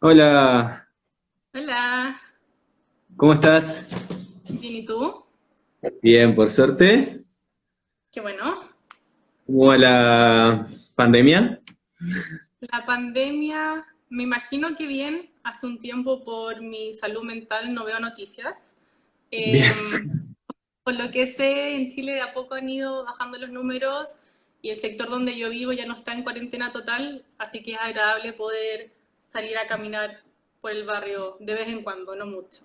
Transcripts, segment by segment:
Hola, Hola, ¿cómo estás? bien, ¿y tú? Bien, por suerte. Qué bueno. ¿Cómo va la pandemia? La pandemia, me imagino que bien, hace un tiempo por mi salud mental no veo noticias. Bien, Por lo que sé, en Chile de a poco han ido bajando los números y el sector donde yo vivo ya no está en cuarentena total, así que es agradable poder salir a caminar por el barrio de vez en cuando, no mucho.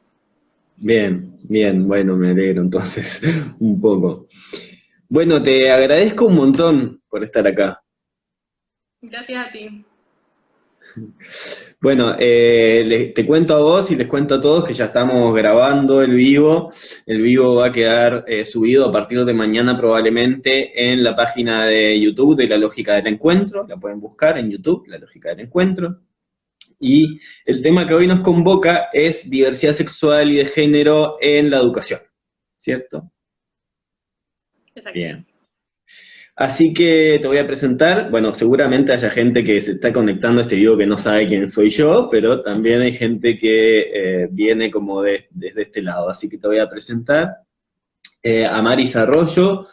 bien, bien, bueno, me alegro entonces un poco. Bueno, te agradezco un montón por estar acá. Gracias a ti. Bueno, te cuento a vos y les cuento a todos que ya estamos grabando el vivo. El vivo va a quedar subido a partir de mañana probablemente en la página de YouTube de La Lógica del Encuentro. La pueden buscar en YouTube, La Lógica del Encuentro. Y el tema que hoy nos convoca es diversidad sexual y de género en la educación, ¿cierto? Exacto. Bien. Así que te voy a presentar, bueno, seguramente haya gente que se está conectando a este video que no sabe quién soy yo, pero también hay gente que viene como desde este lado. Así que te voy a presentar a Maris Arroyo,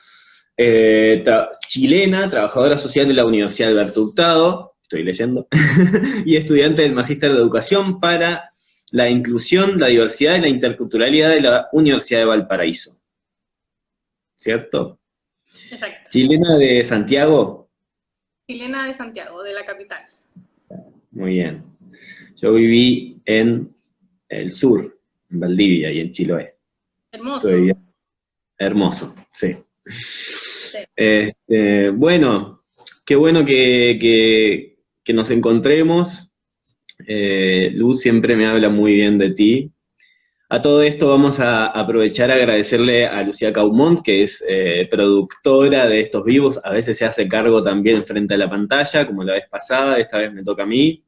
chilena, trabajadora social de la Universidad de Alberto Hurtado, estoy leyendo, y estudiante del Magíster de Educación para la Inclusión, la Diversidad y la Interculturalidad de la Universidad de Valparaíso, ¿cierto? Exacto. Chilena de Santiago, Chilena de Santiago, de la capital. muy bien. Yo viví en el sur, en Valdivia y en Chiloé. Hermoso. Estoy hermoso, sí. Sí. Bueno, qué bueno que nos encontremos. Luz siempre me habla muy bien de ti. A todo esto vamos a aprovechar a agradecerle a Lucía Caumont, que es productora de estos vivos. A veces se hace cargo también frente a la pantalla, como la vez pasada. Esta vez me toca a mí.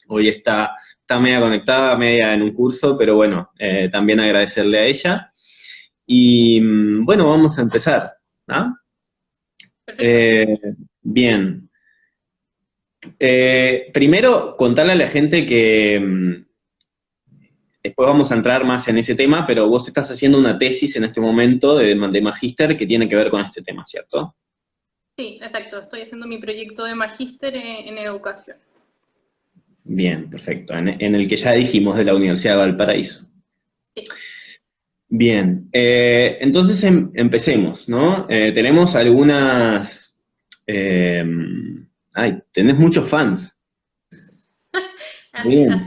Hoy está media conectada, media en un curso, pero bueno, también agradecerle a ella. Y bueno, vamos a empezar, ¿no? Perfecto. Eh, Bien. Primero, contarle a la gente que después vamos a entrar más en ese tema, pero vos estás haciendo una tesis en este momento de magíster que tiene que ver con este tema, ¿cierto? Sí, exacto. Estoy haciendo mi proyecto de magíster en educación. Bien, perfecto. En el que ya dijimos de la Universidad de Valparaíso. Sí. Bien, entonces empecemos, ¿no? Tenemos algunas... eh, ay, tenés muchos fans. Así. Bien.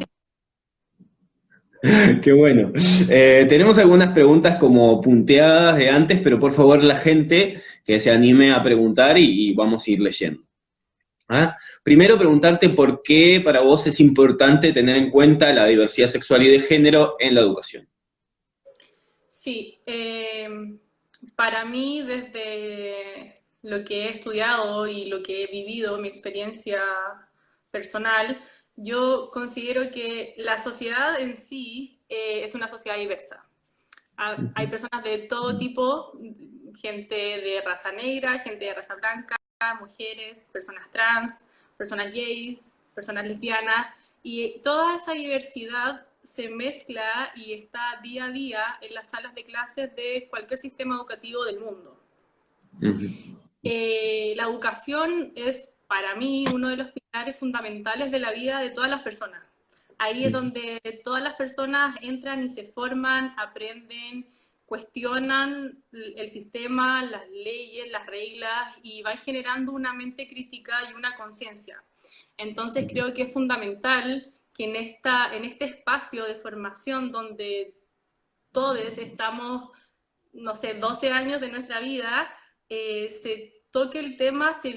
Qué bueno. Tenemos algunas preguntas como punteadas de antes, pero por favor la gente que se anime a preguntar y vamos a ir leyendo. ¿Ah? Primero preguntarte por qué para vos es importante tener en cuenta la diversidad sexual y de género en la educación. Sí, para mí desde lo que he estudiado y lo que he vivido, mi experiencia personal, yo considero que la sociedad en sí es una sociedad diversa. Hay personas de todo tipo, gente de raza negra, gente de raza blanca, mujeres, personas trans, personas gay, personas lesbianas, y toda esa diversidad se mezcla y está día a día en las salas de clases de cualquier sistema educativo del mundo. Ujú, La educación es para mí uno de los pilares fundamentales de la vida de todas las personas. Ahí es ujú, donde todas las personas entran y se forman, aprenden, cuestionan el sistema, las leyes, las reglas y van generando una mente crítica y una conciencia. Entonces creo que es fundamental que en este espacio de formación donde todos estamos, no sé, 12 años de nuestra vida, se toque el tema, se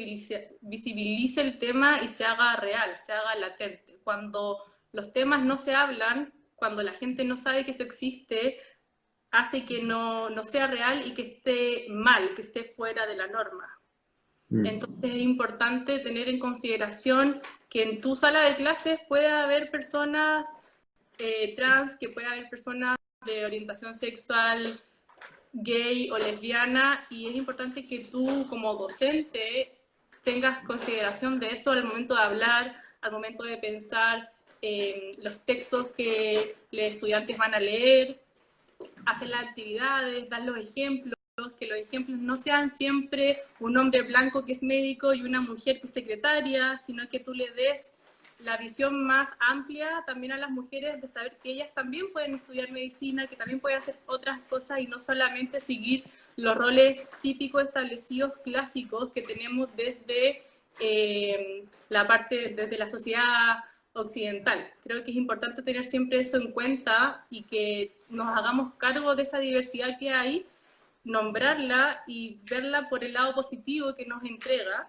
visibilice el tema y se haga real, se haga latente. Cuando los temas no se hablan, cuando la gente no sabe que eso existe, hace que no sea real y que esté mal, que esté fuera de la norma. ujú. Entonces es importante tener en consideración que en tu sala de clases pueda haber personas trans, que pueda haber personas de orientación sexual gay o lesbiana y es importante que tú como docente tengas consideración de eso al momento de hablar, al momento de pensar los textos que los estudiantes van a leer, hacer las actividades, dar los ejemplos, que los ejemplos no sean siempre un hombre blanco que es médico y una mujer que es secretaria, sino que tú le des la visión más amplia también a las mujeres de saber que ellas también pueden estudiar medicina, que también pueden hacer otras cosas y no solamente seguir los roles típicos establecidos clásicos que tenemos desde desde la sociedad occidental. Creo que es importante tener siempre eso en cuenta y que nos hagamos cargo de esa diversidad que hay, nombrarla y verla por el lado positivo que nos entrega.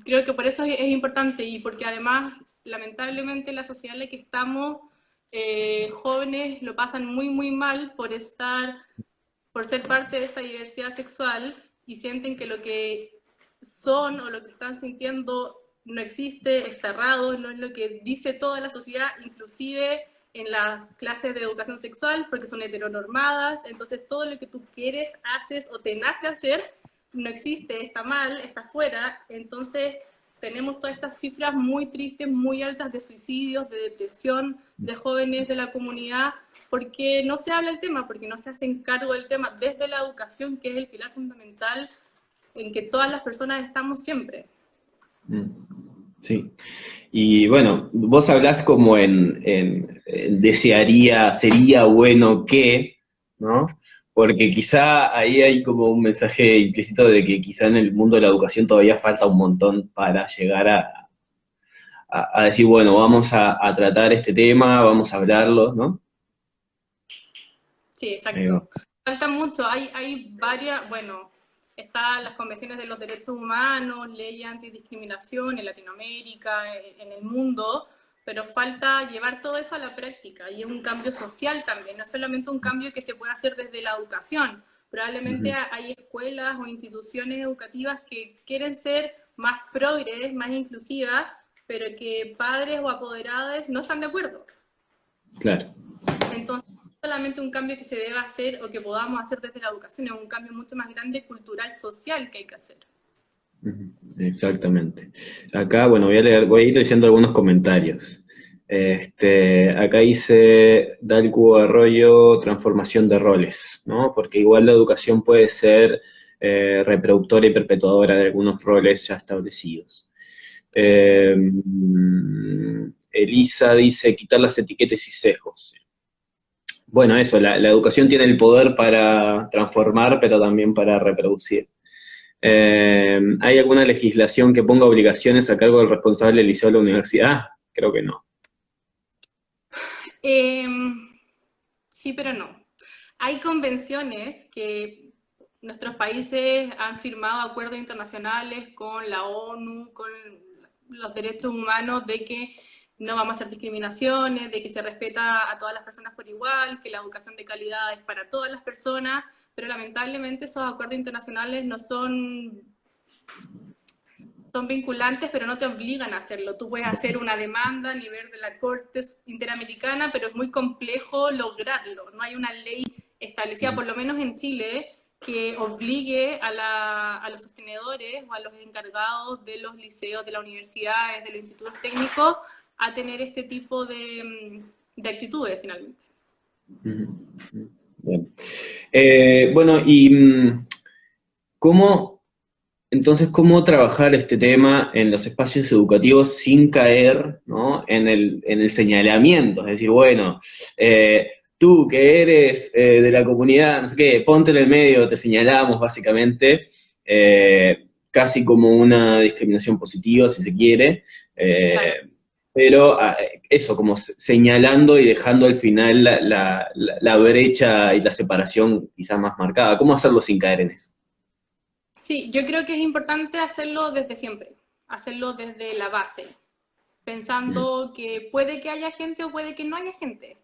Creo que por eso es importante y porque además, lamentablemente, la sociedad en la que estamos, jóvenes lo pasan muy, muy mal por ser parte de esta diversidad sexual y sienten que lo que son o lo que están sintiendo no existe, está errado, no es lo que dice toda la sociedad, inclusive en las clases de educación sexual, porque son heteronormadas, entonces todo lo que tú quieres, haces o te nace hacer, no existe, está mal, está fuera, entonces tenemos todas estas cifras muy tristes, muy altas de suicidios, de depresión, de jóvenes de la comunidad, porque no se habla el tema, porque no se hacen cargo del tema desde la educación, que es el pilar fundamental en que todas las personas estamos siempre. Sí. Y bueno, vos hablás como en desearía, sería bueno que, ¿no? Porque quizá ahí hay como un mensaje implícito de que quizá en el mundo de la educación todavía falta un montón para llegar a decir, bueno, vamos a tratar este tema, vamos a hablarlo, ¿no? Sí, exacto. Falta mucho, hay varias, bueno, están las convenciones de los derechos humanos, ley antidiscriminación en Latinoamérica, en el mundo, pero falta llevar todo eso a la práctica y es un cambio social también, no es solamente un cambio que se puede hacer desde la educación. Probablemente hay escuelas o instituciones educativas que quieren ser más progres, más inclusivas, pero que padres o apoderados no están de acuerdo. Claro. Entonces, no solamente un cambio que se deba hacer o que podamos hacer desde la educación, es un cambio mucho más grande cultural, social que hay que hacer. Exactamente. Acá, bueno, voy a ir diciendo algunos comentarios. Acá dice Dalcu Arroyo, transformación de roles, ¿no? Porque igual la educación puede ser reproductora y perpetuadora de algunos roles ya establecidos. Elisa dice, quitar las etiquetas y sesgos. Bueno, eso, la educación tiene el poder para transformar, pero también para reproducir. ¿Hay alguna legislación que ponga obligaciones a cargo del responsable del liceo de la universidad? Creo que no. Sí, pero no. Hay convenciones que nuestros países han firmado acuerdos internacionales con la ONU, con los derechos humanos, de que no vamos a hacer discriminaciones, de que se respeta a todas las personas por igual, que la educación de calidad es para todas las personas, pero lamentablemente esos acuerdos internacionales no son vinculantes, pero no te obligan a hacerlo. Tú puedes hacer una demanda a nivel de la Corte Interamericana, pero es muy complejo lograrlo. No hay una ley establecida, por lo menos en Chile, que obligue a los sostenedores o a los encargados de los liceos, de las universidades, de los institutos técnicos, a tener este tipo de actitudes, finalmente. Bien. Bueno, y ¿cómo trabajar este tema en los espacios educativos sin caer, ¿no?, en el señalamiento? Es decir, bueno, tú que eres de la comunidad, no sé qué, ponte en el medio, te señalamos básicamente, casi como una discriminación positiva, si se quiere, Claro. pero eso, como señalando y dejando al final la brecha y la separación quizás más marcada. ¿Cómo hacerlo sin caer en eso? Sí, yo creo que es importante hacerlo desde siempre, hacerlo desde la base, pensando que puede que haya gente o puede que no haya gente.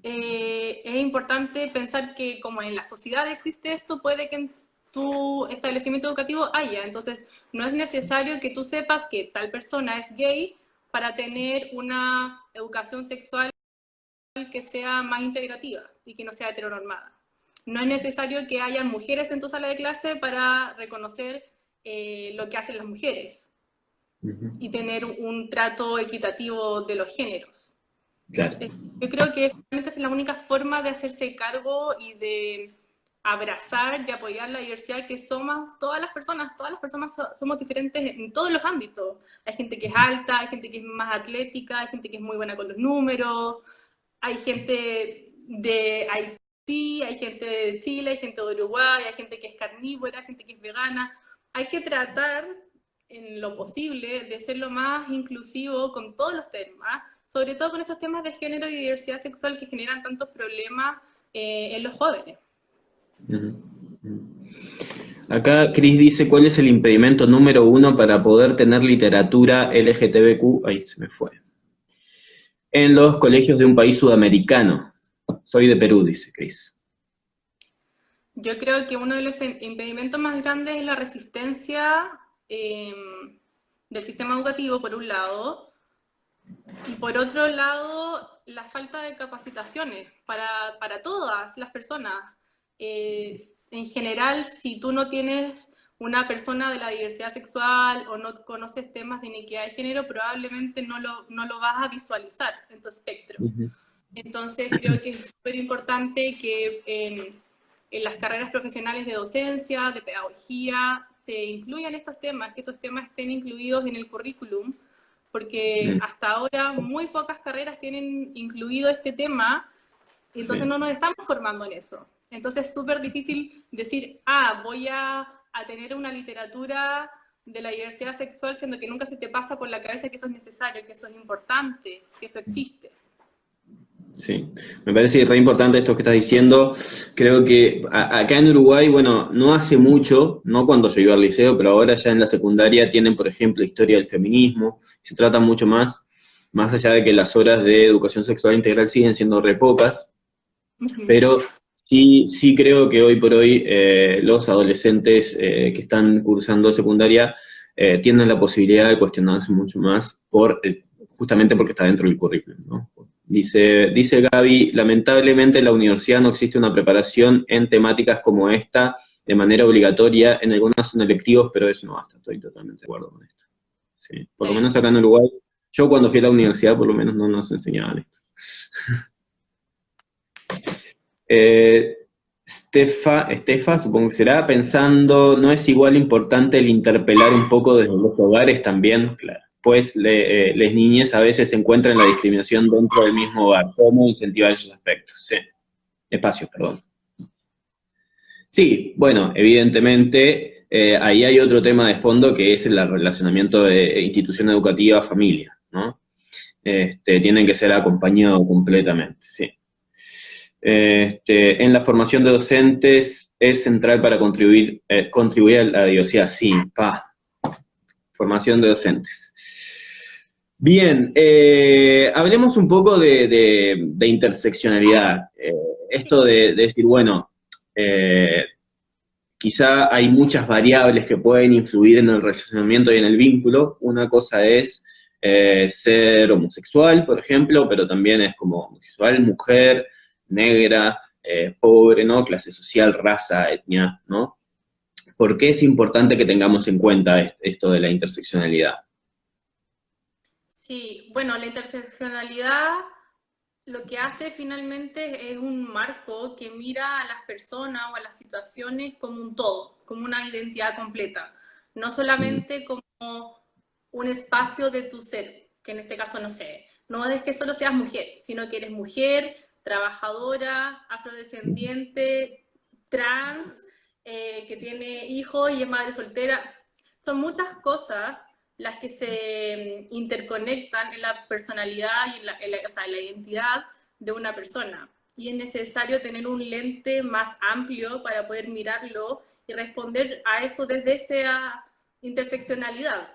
Es importante pensar que como en la sociedad existe esto, puede que en tu establecimiento educativo haya. Entonces, no es necesario que tú sepas que tal persona es gay para tener una educación sexual que sea más integrativa y que no sea heteronormada. No es necesario que haya mujeres en tu sala de clase para reconocer lo que hacen las mujeres. y tener un trato equitativo de los géneros. Claro. Yo creo que realmente es la única forma de hacerse cargo y de abrazar y apoyar la diversidad que somos todas las personas somos diferentes en todos los ámbitos. Hay gente que es alta, hay gente que es más atlética, hay gente que es muy buena con los números, hay gente de Haití, hay gente de Chile, hay gente de Uruguay, hay gente que es carnívora, hay gente que es vegana. Hay que tratar en lo posible de ser lo más inclusivo con todos los temas, sobre todo con estos temas de género y diversidad sexual que generan tantos problemas en los jóvenes. Acá Chris dice, ¿cuál es el impedimento número 1 para poder tener literatura LGTBQ? Ahí se me fue. En los colegios de un país sudamericano. Soy de Perú, dice Chris. Yo creo que uno de los impedimentos más grandes es la resistencia del sistema educativo, por un lado, y por otro lado, la falta de capacitaciones para todas las personas. En general, si tú no tienes una persona de la diversidad sexual o no conoces temas de inequidad de género, probablemente no lo vas a visualizar en tu espectro. Entonces, creo que es súper importante que en las carreras profesionales de docencia, de pedagogía, se incluyan estos temas, que estos temas estén incluidos en el currículum, porque hasta ahora muy pocas carreras tienen incluido este tema, y entonces no nos estamos formando en eso. Entonces es súper difícil decir, voy a tener una literatura de la diversidad sexual, siendo que nunca se te pasa por la cabeza que eso es necesario, que eso es importante, que eso existe. Sí, me parece re importante esto que estás diciendo. Creo que acá en Uruguay, bueno, no hace mucho, no cuando yo iba al liceo, pero ahora ya en la secundaria tienen, por ejemplo, historia del feminismo, se trata mucho más allá de que las horas de educación sexual integral siguen siendo re pocas, pero sí creo que hoy por hoy los adolescentes que están cursando secundaria tienen la posibilidad de cuestionarse mucho más justamente porque está dentro del currículum, ¿no? Dice Gaby, lamentablemente en la universidad no existe una preparación en temáticas como esta de manera obligatoria, en algunos son electivos, pero eso no basta, estoy totalmente de acuerdo con esto. Sí. Por lo menos acá en Uruguay, yo cuando fui a la universidad por lo menos no nos enseñaban esto. Estefa, supongo que será, pensando, ¿no es igual importante el interpelar un poco desde los hogares también? Claro. Pues las niñas a veces encuentran la discriminación dentro del mismo hogar. ¿Cómo incentivar esos aspectos? Sí. Espacios, perdón. Sí, bueno, evidentemente ahí hay otro tema de fondo que es el relacionamiento de institución educativa a familia, ¿no? Tienen que ser acompañados completamente, sí. En la formación de docentes es central para contribuir a la diversidad, sí, formación de docentes. Bien, hablemos un poco de interseccionalidad. Esto de decir, bueno, quizá hay muchas variables que pueden influir en el relacionamiento y en el vínculo. Una cosa es ser homosexual, por ejemplo, pero también es como homosexual, mujer, negra, pobre, ¿no? Clase social, raza, etnia, ¿no? ¿Por qué es importante que tengamos en cuenta esto de la interseccionalidad? Sí, bueno, la interseccionalidad lo que hace finalmente es un marco que mira a las personas o a las situaciones como un todo, como una identidad completa, no solamente como un espacio de tu ser, que en este caso no sé, no es que solo seas mujer, sino que eres mujer, trabajadora, afrodescendiente, trans, que tiene hijos y es madre soltera. Son muchas cosas las que se interconectan en la personalidad y en la identidad de una persona. Y es necesario tener un lente más amplio para poder mirarlo y responder a eso desde esa interseccionalidad.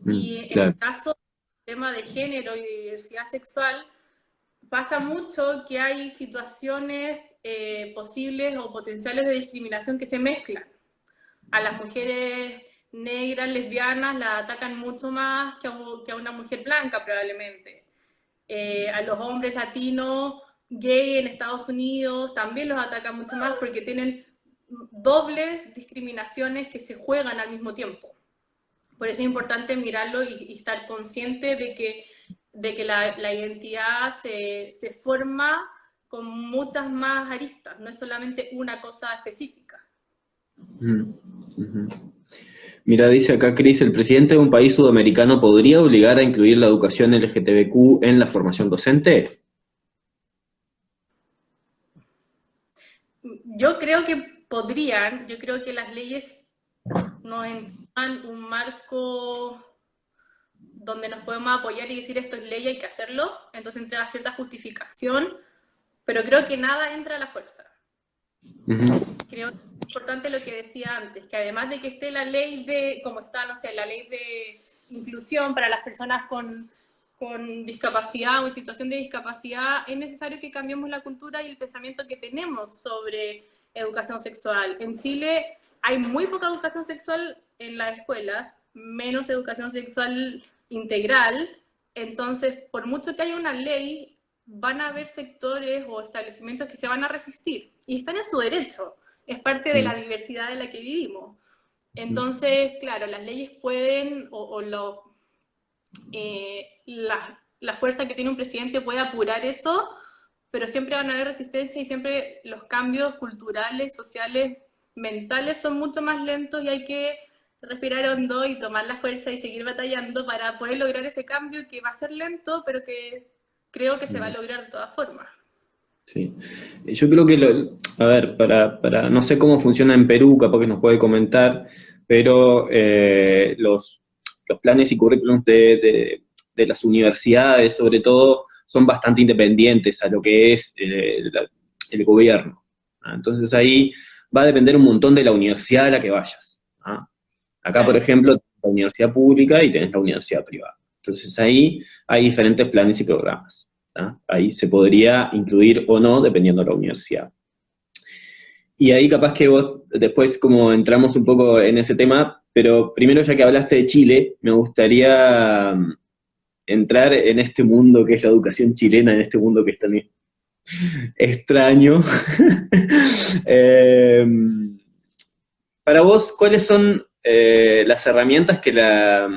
Y en el caso del tema de género y de diversidad sexual, pasa mucho que hay situaciones posibles o potenciales de discriminación que se mezclan. A las mujeres negras, lesbianas, la atacan mucho más que a una mujer blanca probablemente. A los hombres latinos, gay en Estados Unidos, también los atacan mucho más porque tienen dobles discriminaciones que se juegan al mismo tiempo. Por eso es importante mirarlo y estar consciente de que la identidad se forma con muchas más aristas, no es solamente una cosa específica. Mm, ujú. Mira, dice acá Cris, ¿el presidente de un país sudamericano podría obligar a incluir la educación LGTBQ en la formación docente? Yo creo que podrían, yo creo que las leyes nos dan un marco donde nos podemos apoyar y decir esto es ley, hay que hacerlo, entonces entra cierta justificación, pero creo que nada entra a la fuerza. Ujú. Creo que es importante lo que decía antes, que además de que esté la ley de, como está, no sé, la ley de inclusión para las personas con discapacidad o en situación de discapacidad, es necesario que cambiemos la cultura y el pensamiento que tenemos sobre educación sexual. En Chile hay muy poca educación sexual en las escuelas, menos educación sexual integral, entonces, por mucho que haya una ley, van a haber sectores o establecimientos que se van a resistir y están en su derecho, es parte de la diversidad en la que vivimos. Entonces, claro, las leyes pueden la fuerza que tiene un presidente puede apurar eso, pero siempre van a haber resistencia y siempre los cambios culturales, sociales, mentales son mucho más lentos y hay que respirar hondo y tomar la fuerza y seguir batallando para poder lograr ese cambio que va a ser lento, pero que creo que se va a lograr de todas formas. Sí. Yo creo que, a ver, no sé cómo funciona en Perú, capaz que nos puede comentar, pero los planes y currículums de las universidades, sobre todo, son bastante independientes a lo que es el gobierno. ¿Ah? Entonces ahí va a depender un montón de la universidad a la que vayas. ¿Ah? Acá, por Claro. ejemplo, tenés la universidad pública y tenés la universidad privada. Entonces ahí hay diferentes planes y programas. ¿Tá? Ahí se podría incluir o no, dependiendo de la universidad. Y ahí capaz que vos, después como entramos un poco en ese tema, pero primero ya que hablaste de Chile, me gustaría entrar en este mundo que es la educación chilena, en este mundo que es tan extraño. Eh, para vos, ¿cuáles son las herramientas que la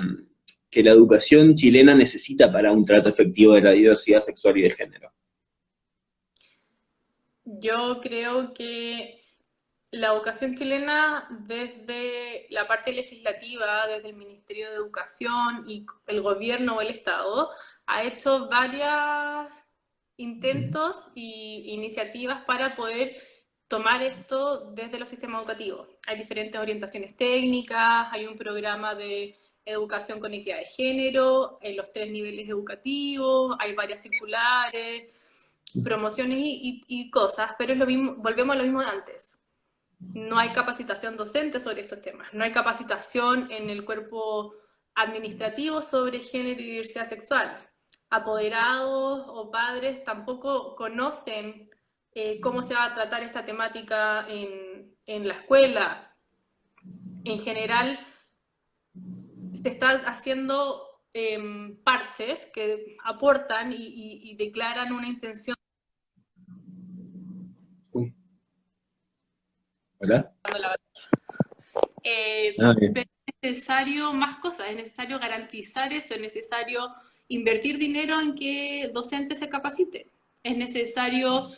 educación chilena necesita para un trato efectivo de la diversidad sexual y de género? Yo creo que la educación chilena, desde la parte legislativa, desde el Ministerio de Educación y el gobierno o el Estado, ha hecho varios intentos e iniciativas para poder tomar esto desde los sistemas educativos. Hay diferentes orientaciones técnicas, hay un programa de educación con equidad de género en los 3 niveles educativos, hay varias circulares, promociones y cosas, pero es lo mismo, volvemos a lo mismo de antes. No hay capacitación docente sobre estos temas, no hay capacitación en el cuerpo administrativo sobre género y diversidad sexual. Apoderados o padres tampoco conocen cómo se va a tratar esta temática en la escuela. En general, se están haciendo parches que aportan y declaran una intención. Uy, ¿hola? Bien. Pero es necesario más cosas, es necesario garantizar eso, es necesario invertir dinero en que docentes se capaciten, es necesario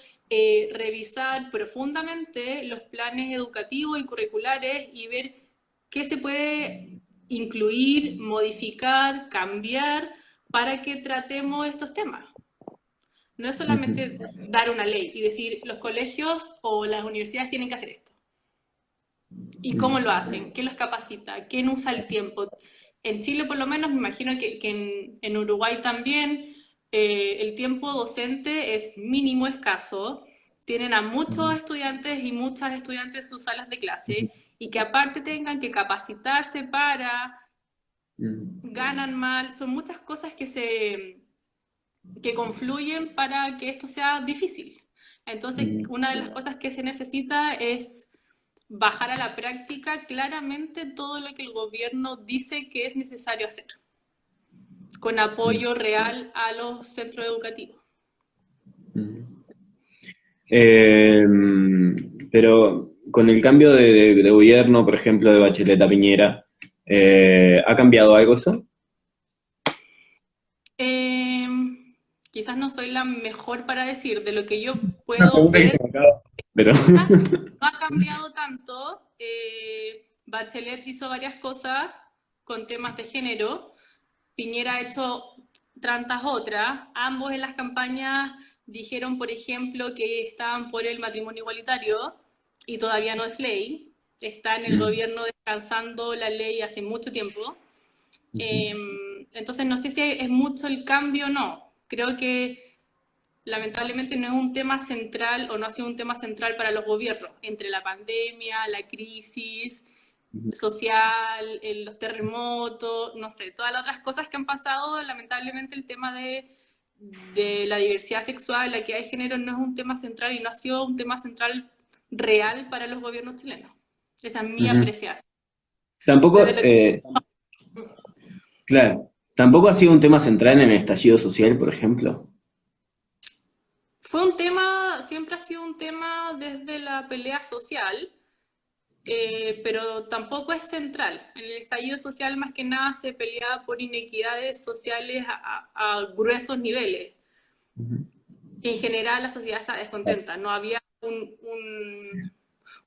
revisar profundamente los planes educativos y curriculares y ver qué se puede incluir, modificar, cambiar para que tratemos estos temas. No es solamente dar una ley y decir los colegios o las universidades tienen que hacer esto. ¿Y cómo lo hacen? ¿Quién los capacita? ¿Quién usa el tiempo? En Chile, por lo menos, me imagino que en Uruguay también el tiempo docente es mínimo, escaso. Tienen a muchos estudiantes y muchas estudiantes en sus salas de clase y que aparte tengan que capacitarse para, ganan mal, son muchas cosas que confluyen para que esto sea difícil. Entonces, una de las cosas que se necesita es bajar a la práctica claramente todo lo que el gobierno dice que es necesario hacer, con apoyo real a los centros educativos. Eh, pero con el cambio de gobierno, por ejemplo, de Bachelet a Piñera, ¿Ha cambiado algo eso? Eh, Quizás no soy la mejor para decir de lo que yo Una puedo pregunta que ver. se me acaba. Pero, No ha cambiado tanto. Bachelet hizo varias cosas con temas de género. Piñera ha hecho tantas otras. Ambos en las campañas dijeron, por ejemplo, que estaban por el matrimonio igualitario y todavía no es ley. Está en el gobierno descansando la ley hace mucho tiempo. Entonces no sé si es mucho el cambio o no. Creo que lamentablemente no es un tema central o no ha sido un tema central para los gobiernos. Entre la pandemia, la crisis social, los terremotos, no sé, todas las otras cosas que han pasado, lamentablemente el tema de la diversidad sexual, la equidad de género no es un tema central y no ha sido un tema central real para los gobiernos chilenos. Esa es mi apreciación. Desde tampoco, lo que claro, tampoco ha sido un tema central en el estallido social, por ejemplo. fue un tema, siempre ha sido un tema desde la pelea social, pero tampoco es central. En el estallido social más que nada se peleaba por inequidades sociales a gruesos niveles. En general la sociedad está descontenta, no había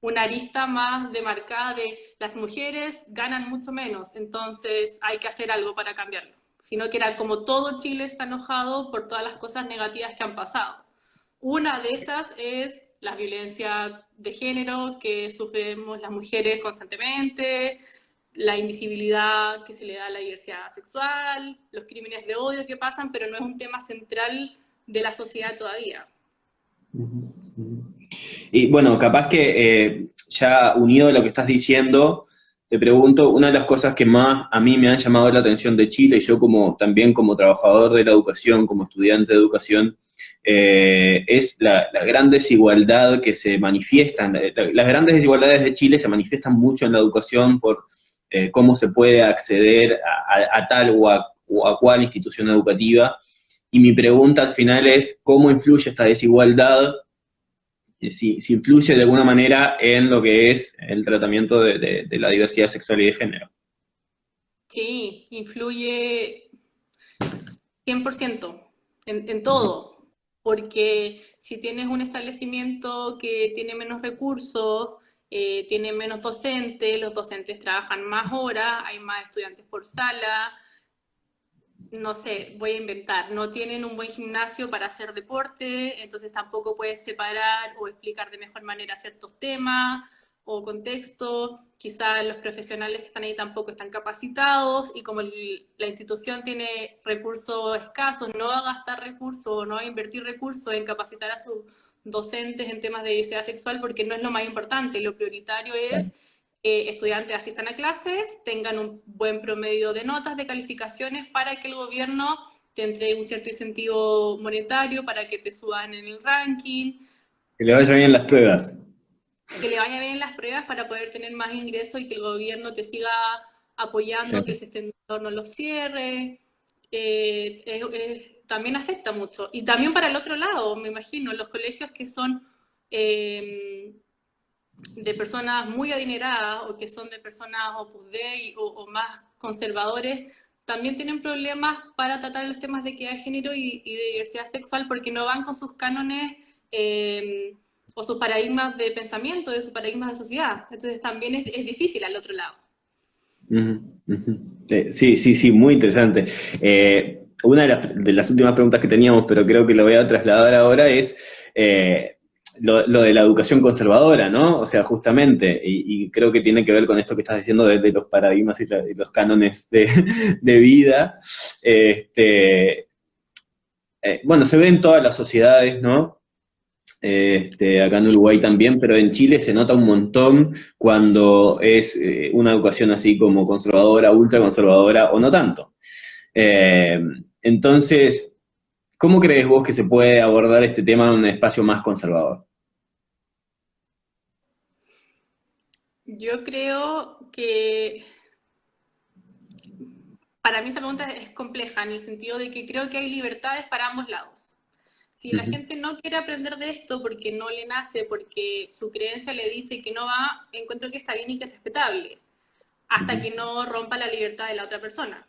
una arista más demarcada de las mujeres ganan mucho menos, entonces hay que hacer algo para cambiarlo. Sino que era como todo Chile está enojado por todas las cosas negativas que han pasado. Una de esas es la violencia de género que sufrimos las mujeres constantemente, la invisibilidad que se le da a la diversidad sexual, los crímenes de odio que pasan, pero no es un tema central de la sociedad todavía. Y bueno, capaz que ya unido a lo que estás diciendo, te pregunto, una de las cosas que más a mí me han llamado la atención de Chile, y yo como también como trabajador de la educación, como estudiante de educación, es la gran desigualdad que se manifiesta. Las grandes desigualdades de Chile se manifiestan mucho en la educación por cómo se puede acceder a tal o a cual institución educativa. Y mi pregunta al final es, ¿cómo influye esta desigualdad si influye de alguna manera en lo que es el tratamiento de la diversidad sexual y de género? Sí, influye 100% en todo, porque si tienes un establecimiento que tiene menos recursos, tiene menos docentes, los docentes trabajan más horas, hay más estudiantes por sala, no sé, voy a inventar, no tienen un buen gimnasio para hacer deporte, entonces tampoco puedes separar o explicar de mejor manera ciertos temas o contextos, quizás los profesionales que están ahí tampoco están capacitados y como la institución tiene recursos escasos, no va a gastar recursos, no va a invertir recursos en capacitar a sus docentes en temas de diversidad sexual porque no es lo más importante, lo prioritario es estudiantes asistan a clases, tengan un buen promedio de notas, de calificaciones, para que el gobierno te entregue un cierto incentivo monetario, para que te suban en el ranking, Que le vaya bien las pruebas. que le vaya bien en las pruebas para poder tener más ingresos y que el gobierno te siga apoyando, que el sistema no lo cierre. También afecta mucho. Y también para el otro lado, me imagino, los colegios que son de personas muy adineradas o que son de personas Opus Dei o más conservadores, también tienen problemas para tratar los temas de equidad de género y de diversidad sexual porque no van con sus cánones o sus paradigmas de pensamiento, de sus paradigmas de sociedad. Entonces también es difícil al otro lado. Ujú, ujú. Sí, sí, sí, muy interesante. Una de las últimas preguntas que teníamos, pero creo que lo voy a trasladar ahora, es lo de la educación conservadora, ¿no? O sea, justamente, y creo que tiene que ver con esto que estás diciendo de los paradigmas y los cánones de vida. Este, bueno, se ve en todas las sociedades, ¿no? Acá en Uruguay también, pero en Chile se nota un montón cuando es una educación así como conservadora, ultraconservadora o no tanto. Eh, entonces, ¿cómo crees vos que se puede abordar este tema en un espacio más conservador? Yo creo que para mí esa pregunta es compleja en el sentido de que creo que hay libertades para ambos lados. Si la Ujú, gente no quiere aprender de esto porque no le nace, porque su creencia le dice que no va, encuentro que está bien y que es respetable. hasta que no rompa la libertad de la otra persona.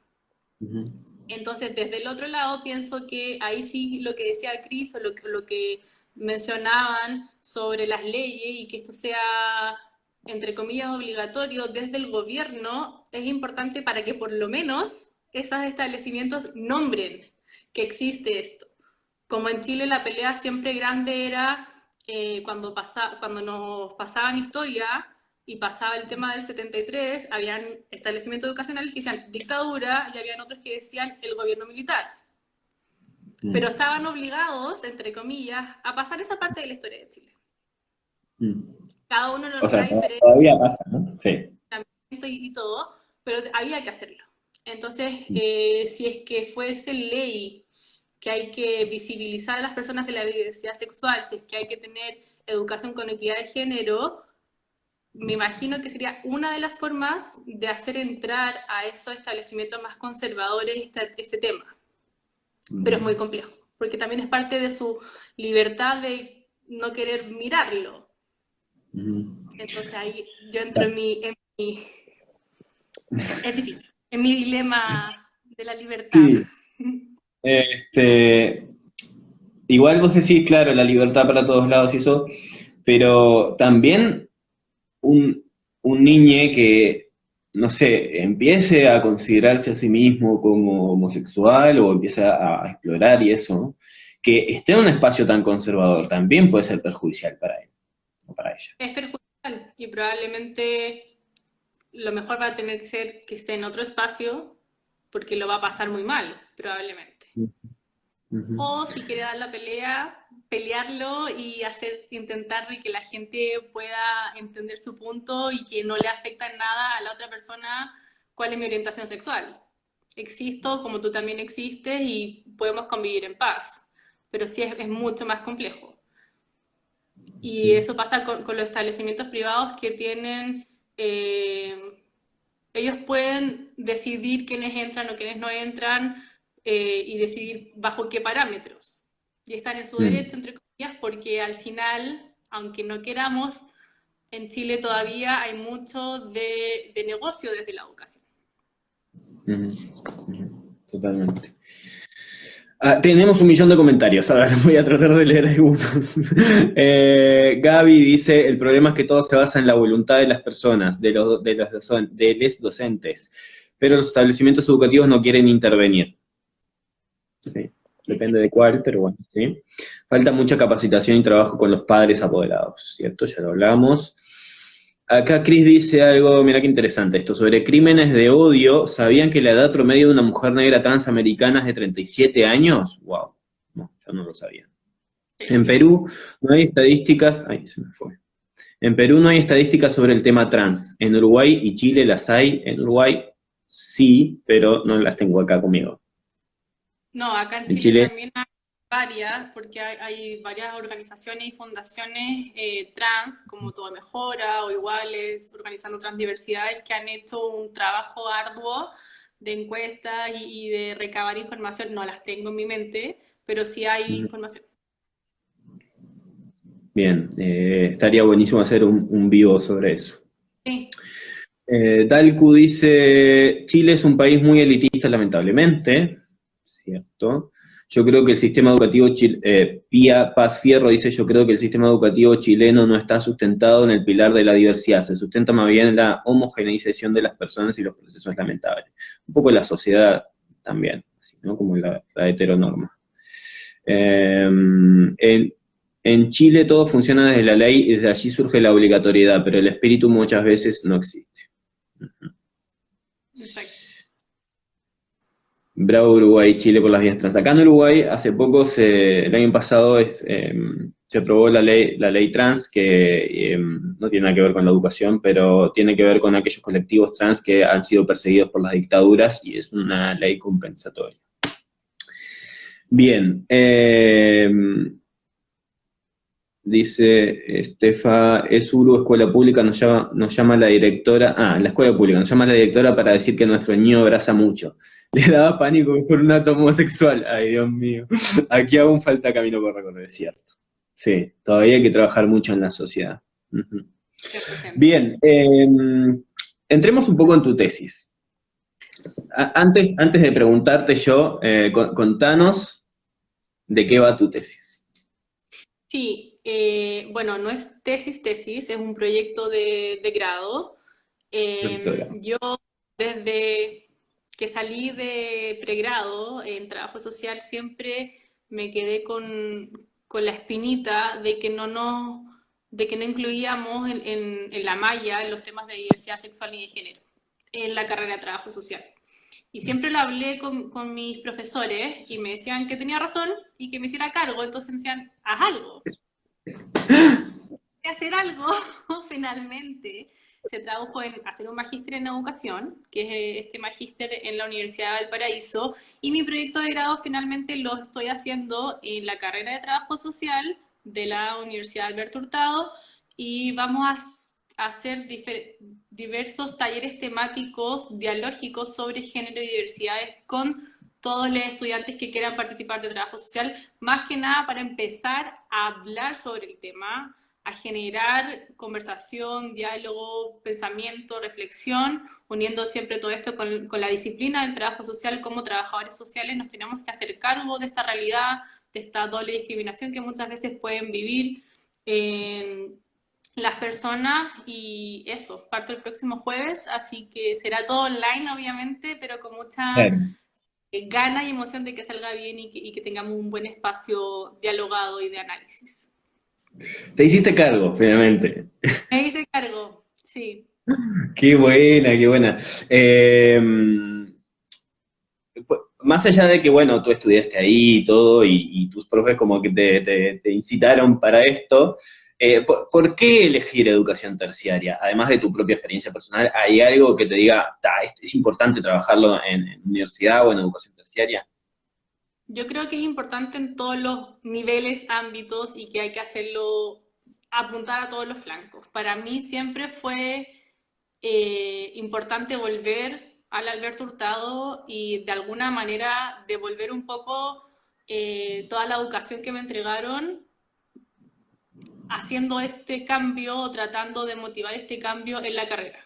Ujú. Entonces, desde el otro lado, pienso que ahí sí lo que decía Cris o lo que mencionaban sobre las leyes y que esto sea, entre comillas, obligatorio desde el gobierno, es importante para que por lo menos esos establecimientos nombren que existe esto. Como en Chile la pelea siempre grande era cuando nos pasaban historia y pasaba el tema del 73, habían establecimientos educacionales que decían dictadura y habían otros que decían el gobierno militar. Pero estaban obligados, entre comillas, a pasar esa parte de la historia de Chile. Cada uno lo O sea, nombra diferente todavía pasa, ¿no? Sí. y todo, pero había que hacerlo. Entonces, si es que fuese ley que hay que visibilizar a las personas de la diversidad sexual, si es que hay que tener educación con equidad de género, me imagino que sería una de las formas de hacer entrar a esos establecimientos más conservadores este tema. Pero es muy complejo, porque también es parte de su libertad de no querer mirarlo. Entonces ahí yo entro es difícil, en mi dilema de la libertad. Sí. Igual vos decís, claro, la libertad para todos lados y eso, pero también un niño que, no sé, empiece a considerarse a sí mismo como homosexual o empiece a explorar y eso, que esté en un espacio tan conservador también puede ser perjudicial para él o para ella. Es perjudicial y probablemente lo mejor va a tener que ser que esté en otro espacio porque lo va a pasar muy mal, probablemente. O si quiere dar la pelea, pelearlo y intentar de que la gente pueda entender su punto y que no le afecta en nada a la otra persona cuál es mi orientación sexual. Existo como tú también existes y podemos convivir en paz, pero sí es mucho más complejo. Y eso pasa con los establecimientos privados que tienen, ellos pueden decidir quiénes entran o quiénes no entran y decidir bajo qué parámetros. Y están en su derecho, entre comillas, porque al final, aunque no queramos, en Chile todavía hay mucho de negocio desde la educación. Totalmente. Tenemos 1 millón de comentarios, ahora voy a tratar de leer algunos. Gaby dice, el problema es que todo se basa en la voluntad de las personas, de los docentes, pero los establecimientos educativos no quieren intervenir. Sí, depende de cuál, pero bueno, sí. Falta mucha capacitación y trabajo con los padres apoderados, ¿cierto? Ya lo hablamos. Acá Cris dice algo, mira qué interesante esto, sobre crímenes de odio. ¿Sabían que la edad promedio de una mujer negra transamericana es de 37 años? Wow, no, yo no lo sabía. En Perú no hay estadísticas, ay, se me fue. En Perú no hay estadísticas sobre el tema trans. En Uruguay y Chile las hay. En Uruguay sí, pero no las tengo acá conmigo. No, acá en Chile también hay varias, porque hay varias organizaciones y fundaciones trans, como Todo Mejora o Iguales, organizando transdiversidades, que han hecho un trabajo arduo de encuestas y de recabar información. No las tengo en mi mente, pero sí hay información. Bien, estaría buenísimo hacer un vivo sobre eso. Sí. Dalku dice, Chile es un país muy elitista, lamentablemente, ¿cierto? Yo creo que el sistema educativo, Pía Paz Fierro dice, yo creo que el sistema educativo chileno no está sustentado en el pilar de la diversidad, se sustenta más bien en la homogeneización de las personas y los procesos lamentables. Un poco la sociedad también, así, ¿no? Como la heteronorma. En Chile todo funciona desde la ley y desde allí surge la obligatoriedad, pero el espíritu muchas veces no existe. Exacto. Bravo Uruguay, Chile por las vías trans. Acá en Uruguay, hace poco, el año pasado, se aprobó la ley trans, que no tiene nada que ver con la educación, pero tiene que ver con aquellos colectivos trans que han sido perseguidos por las dictaduras y es una ley compensatoria. Bien. Dice Estefa, es Uru, escuela pública, nos llama la directora, la escuela pública, nos llama la directora para decir que nuestro niño abraza mucho. Le daba pánico por un acto homosexual. Ay, Dios mío. Aquí aún falta camino por recorrer, es cierto. Sí, todavía hay que trabajar mucho en la sociedad. Bien, entremos un poco en tu tesis. Antes de preguntarte yo, contanos de qué va tu tesis. Sí, bueno, no es tesis, es un proyecto de grado. Doctora. Yo desde que salí de pregrado en trabajo social siempre me quedé con la espinita de que de que no incluíamos en la malla en los temas de diversidad sexual y de género en la carrera de trabajo social. Y siempre lo hablé con mis profesores y me decían que tenía razón y que me hiciera cargo, entonces me decían, haz algo. De hacer algo, finalmente se tradujo en hacer un magíster en educación, que es este magíster en la Universidad de Valparaíso, y mi proyecto de grado finalmente lo estoy haciendo en la carrera de trabajo social de la Universidad Alberto Hurtado, y vamos a hacer diversos talleres temáticos dialógicos sobre género y diversidades con todos los estudiantes que quieran participar de trabajo social, más que nada para empezar a hablar sobre el tema, a generar conversación, diálogo, pensamiento, reflexión, uniendo siempre todo esto con la disciplina del trabajo social. Como trabajadores sociales nos tenemos que hacer cargo de esta realidad, de esta doble discriminación que muchas veces pueden vivir las personas, y eso, parto el próximo jueves, así que será todo online obviamente, pero con mucha Claro. gana y emoción de que salga bien y que tengamos un buen espacio dialogado y de análisis. Te hiciste cargo, finalmente. Me hice cargo, sí. Qué buena, qué buena. Eh, Más allá de que, bueno, tú estudiaste ahí y todo, y tus profes como que te incitaron para esto, ¿por qué elegir educación terciaria? Además de tu propia experiencia personal, ¿hay algo que te diga, es importante trabajarlo en universidad o en educación terciaria? Yo creo que es importante en todos los niveles, ámbitos, y que hay que hacerlo, apuntar a todos los flancos. Para mí siempre fue importante volver al Alberto Hurtado y de alguna manera devolver un poco toda la educación que me entregaron, haciendo este cambio o tratando de motivar este cambio en la carrera.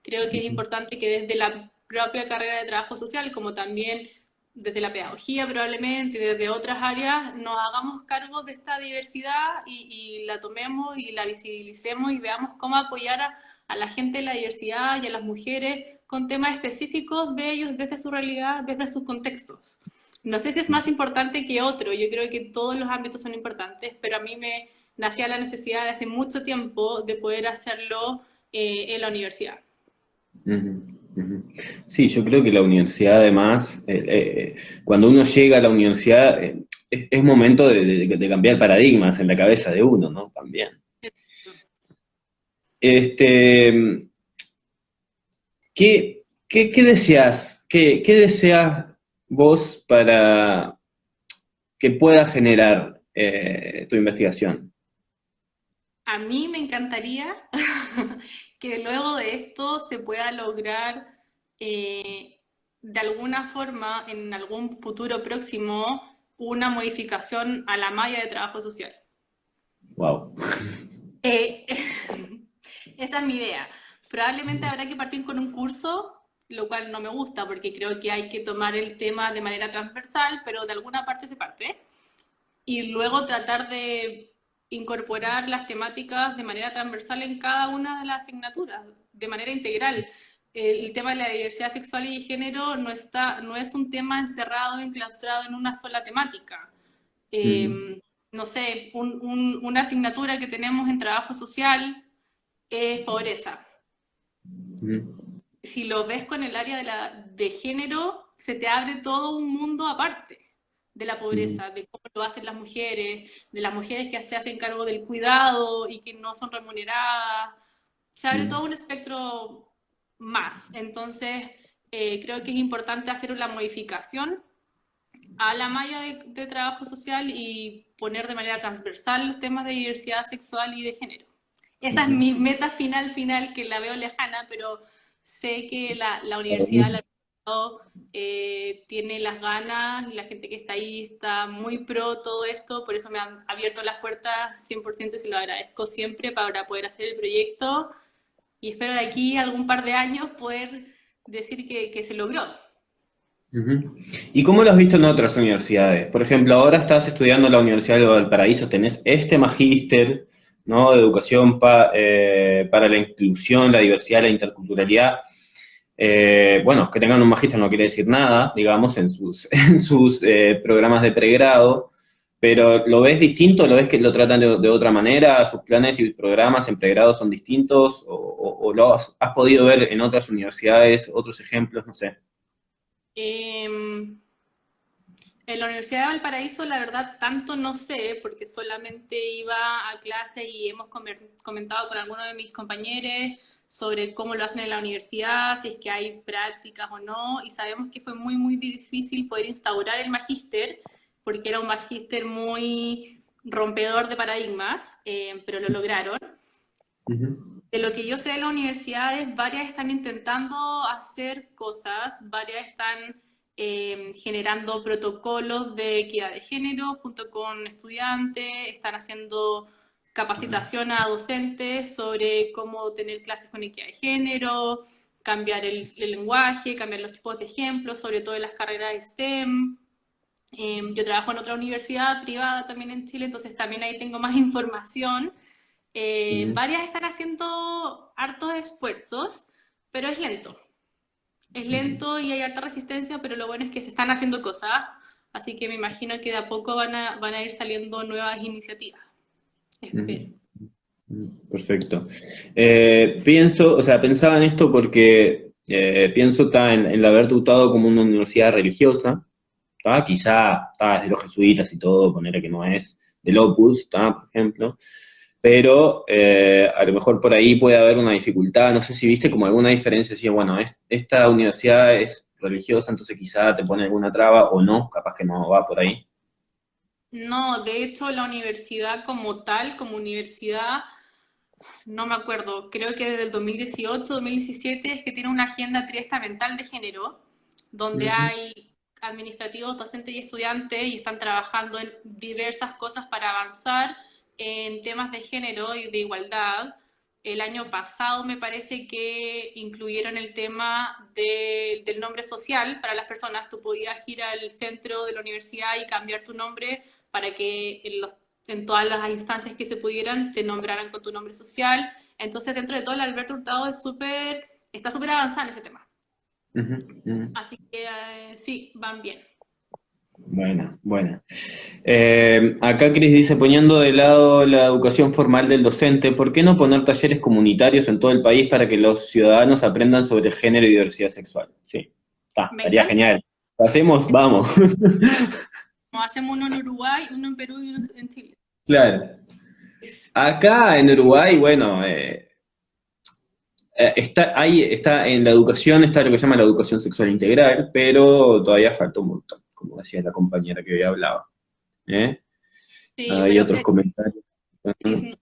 Creo que es importante que desde la propia carrera de trabajo social, como también desde la pedagogía probablemente y desde otras áreas, nos hagamos cargo de esta diversidad y la tomemos y la visibilicemos y veamos cómo apoyar a la gente de la diversidad y a las mujeres con temas específicos de ellos, desde su realidad, desde sus contextos. No sé si es más importante que otro, yo creo que todos los ámbitos son importantes, pero a mí me nacía la necesidad de hace mucho tiempo de poder hacerlo en la universidad. Ujú, ujú. Sí, yo creo que la universidad además, cuando uno llega a la universidad, es momento de cambiar paradigmas en la cabeza de uno, ¿no? También. Este, ¿qué deseas, qué deseas vos para que pueda generar tu investigación? A mí me encantaría que luego de esto se pueda lograr de alguna forma en algún futuro próximo una modificación a la malla de trabajo social. Wow. Eh, esa es mi idea. Probablemente habrá que partir con un curso, lo cual no me gusta porque creo que hay que tomar el tema de manera transversal, pero de alguna parte se parte. Y luego tratar de incorporar las temáticas de manera transversal en cada una de las asignaturas, de manera integral. El tema de la diversidad sexual y de género no es un tema encerrado, enclaustrado en una sola temática. Ujú, No sé, una asignatura que tenemos en trabajo social es pobreza. ujú, Si lo ves con el área de género, se te abre todo un mundo aparte de la ujú, pobreza, de cómo lo hacen las mujeres, de las mujeres que se hacen cargo del cuidado y que no son remuneradas. Se abre todo ujú. un espectro más. Entonces, creo que es importante hacer una modificación a la malla de trabajo social y poner de manera transversal los temas de diversidad sexual y de género. Esa es Ujú. mi meta final, que la veo lejana, pero sé que la Para universidad mí. tiene las ganas y la gente que está ahí está muy pro todo esto, por eso me han abierto las puertas 100% y se lo agradezco siempre para poder hacer el proyecto. y espero de aquí a algún par de años poder decir que se logró. Ujú. ¿Y cómo lo has visto en otras universidades? Por ejemplo, ahora estás estudiando en la Universidad de Valparaíso, tenés este magíster, ¿no? De educación para la inclusión, la diversidad, la interculturalidad. Bueno, que tengan un magíster no quiere decir nada, digamos, en sus, en sus programas de pregrado, pero ¿lo ves distinto? ¿Lo ves que lo tratan de otra manera? ¿Sus planes y programas en pregrado son distintos? ¿O lo has podido ver en otras universidades, otros ejemplos? No sé. Em, En la Universidad de Valparaíso, la verdad, tanto no sé, porque solamente iba a clase y hemos comentado con algunos de mis compañeros sobre cómo lo hacen en la universidad, si es que hay prácticas o no, y sabemos que fue muy, muy difícil poder instaurar el magíster, porque era un magíster muy rompedor de paradigmas, pero lo lograron. Ujú. De lo que yo sé de las universidades, varias están intentando hacer cosas, varias están generando protocolos de equidad de género junto con estudiantes, están haciendo capacitación a docentes sobre cómo tener clases con equidad de género, cambiar el lenguaje, cambiar los tipos de ejemplos, sobre todo en las carreras STEM. Yo trabajo en otra universidad privada también en Chile, entonces también ahí tengo más información. Ujú. Varias están haciendo hartos esfuerzos, pero es lento. Es Ujú. lento y hay harta resistencia, pero lo bueno es que se están haciendo cosas, así que me imagino que de a poco van a ir saliendo nuevas iniciativas. Espero. Ujú. Perfecto. Pienso, o sea, pensaba en esto porque pienso en el haber dotado como una universidad religiosa, ¿tá? Quizá está de los jesuitas y todo, ponerle que no es del Opus, ¿tá? Por ejemplo, pero a lo mejor por ahí puede haber una dificultad, no sé si viste como alguna diferencia, si bueno, esta universidad es religiosa, entonces quizá te pone alguna traba o no, capaz que no va por ahí. No, de hecho la universidad como tal, como universidad, no me acuerdo, creo que desde el 2018, 2017 es que tiene una agenda triestamental de género, donde Ujú. hay administrativos, docentes y estudiantes y están trabajando en diversas cosas para avanzar en temas de género y de igualdad. El año pasado me parece que incluyeron el tema del nombre social para las personas. Tú podías ir al centro de la universidad y cambiar tu nombre para que en todas las instancias que se pudieran te nombraran con tu nombre social. Entonces, dentro de todo, el Alberto Hurtado está súper avanzado en ese tema. Ujú. Ujú. Así que sí, van bien. Bueno, bueno. Acá Cris dice, poniendo de lado la educación formal del docente, ¿por qué no poner talleres comunitarios en todo el país para que los ciudadanos aprendan sobre género y diversidad sexual? Sí, Me estaría encanta. genial. ¿Lo hacemos? Vamos. Como hacemos uno en Uruguay, uno en Perú y uno en Chile. Claro. Acá en Uruguay, bueno, está en la educación, está lo que se llama la educación sexual integral, pero todavía falta un montón, como decía la compañera que hoy hablaba. ¿Eh? Sí, Hay pero otros comentarios. Cris, Ujú. no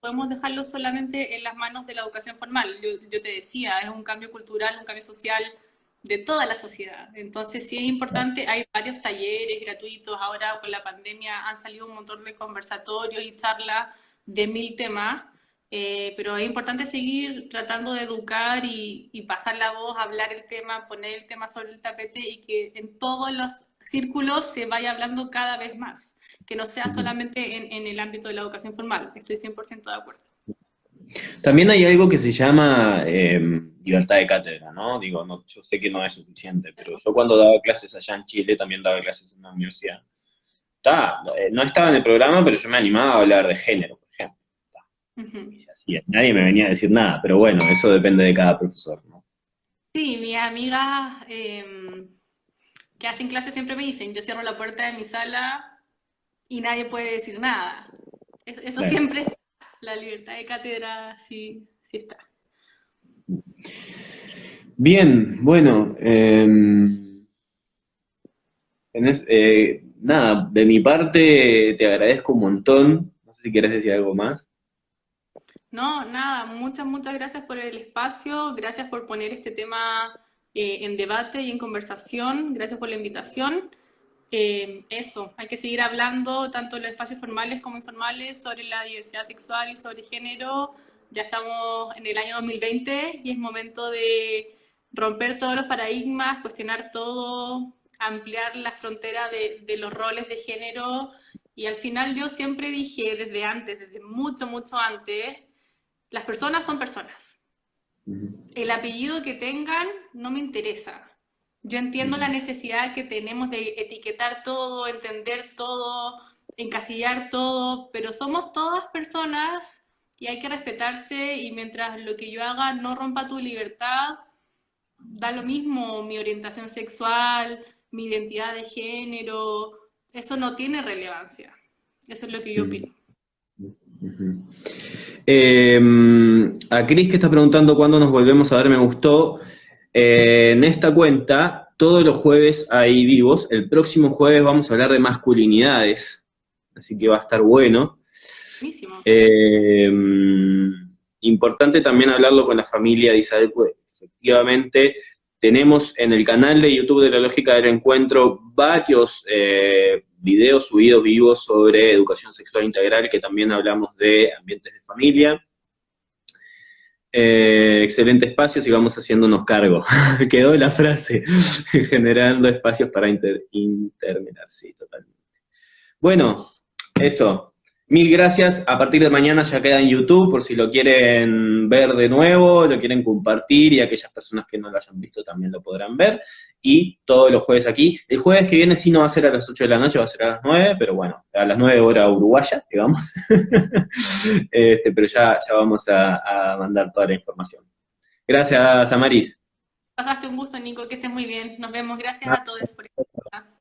podemos dejarlo solamente en las manos de la educación formal. Yo te decía, es un cambio cultural, un cambio social de toda la sociedad. Entonces, sí es importante, hay varios talleres gratuitos, ahora con la pandemia han salido un montón de conversatorios y charlas de mil temas, pero es importante seguir tratando de educar y pasar la voz, hablar el tema, poner el tema sobre el tapete y que en todos los círculos se vaya hablando cada vez más, que no sea Ujú. solamente en el ámbito de la educación formal. Estoy 100% de acuerdo. También hay algo que se llama libertad de cátedra, ¿no? Digo, no, yo sé que no es suficiente, pero yo cuando daba clases allá en Chile, también daba clases en una universidad. No estaba en el programa, pero yo me animaba a hablar de género, por ejemplo. Ujú. Y se hacía. Nadie me venía a decir nada, pero bueno, eso depende de cada profesor, ¿no? Sí, mis amigas que hacen clases siempre me dicen, yo cierro la puerta de mi sala y nadie puede decir nada. Eso Claro. siempre está. La libertad de cátedra sí, sí está. Bien, bueno, nada, de mi parte te agradezco un montón. No sé si quieres decir algo más. No, nada, muchas, muchas gracias por el espacio, gracias por poner este tema en debate y en conversación, gracias por la invitación. Eso, hay que seguir hablando tanto en los espacios formales como informales sobre la diversidad sexual y sobre género Ya estamos en el año 2020 y es momento de romper todos los paradigmas, cuestionar todo, ampliar la frontera de los roles de género. Y al final yo siempre dije desde antes, desde mucho, mucho antes, las personas son personas. El apellido que tengan no me interesa. Yo entiendo la necesidad que tenemos de etiquetar todo, entender todo, encasillar todo, pero somos todas personas y hay que respetarse y mientras lo que yo haga no rompa tu libertad, da lo mismo mi orientación sexual, mi identidad de género, eso no tiene relevancia. Eso es lo que yo opino. A Cris que está preguntando cuándo nos volvemos a ver, me gustó. En esta cuenta, todos los jueves hay vivos. El próximo jueves vamos a hablar de masculinidades, así que va a estar bueno. Buenísimo. Importante también hablarlo con la familia de Isabel, pues efectivamente tenemos en el canal de YouTube de La Lógica del Encuentro varios videos subidos vivos sobre educación sexual integral, que también hablamos de ambientes de familia. Excelente espacio, y vamos haciéndonos cargo. Quedó la frase, generando espacios para intermelar, sí, totalmente. Bueno, eso. Mil gracias. A partir de mañana ya queda en YouTube, por si lo quieren ver de nuevo, lo quieren compartir, y aquellas personas que no lo hayan visto también lo podrán ver. Y todos los jueves aquí. El jueves que viene sí no va a ser a las 8 de la noche, va a ser a las 9, pero bueno, a las 9 hora uruguaya, digamos. Pero ya vamos a mandar toda la información. Gracias, Amaris. Pasaste un gusto, Nico, que estés muy bien. Nos vemos. Gracias a todos por estar.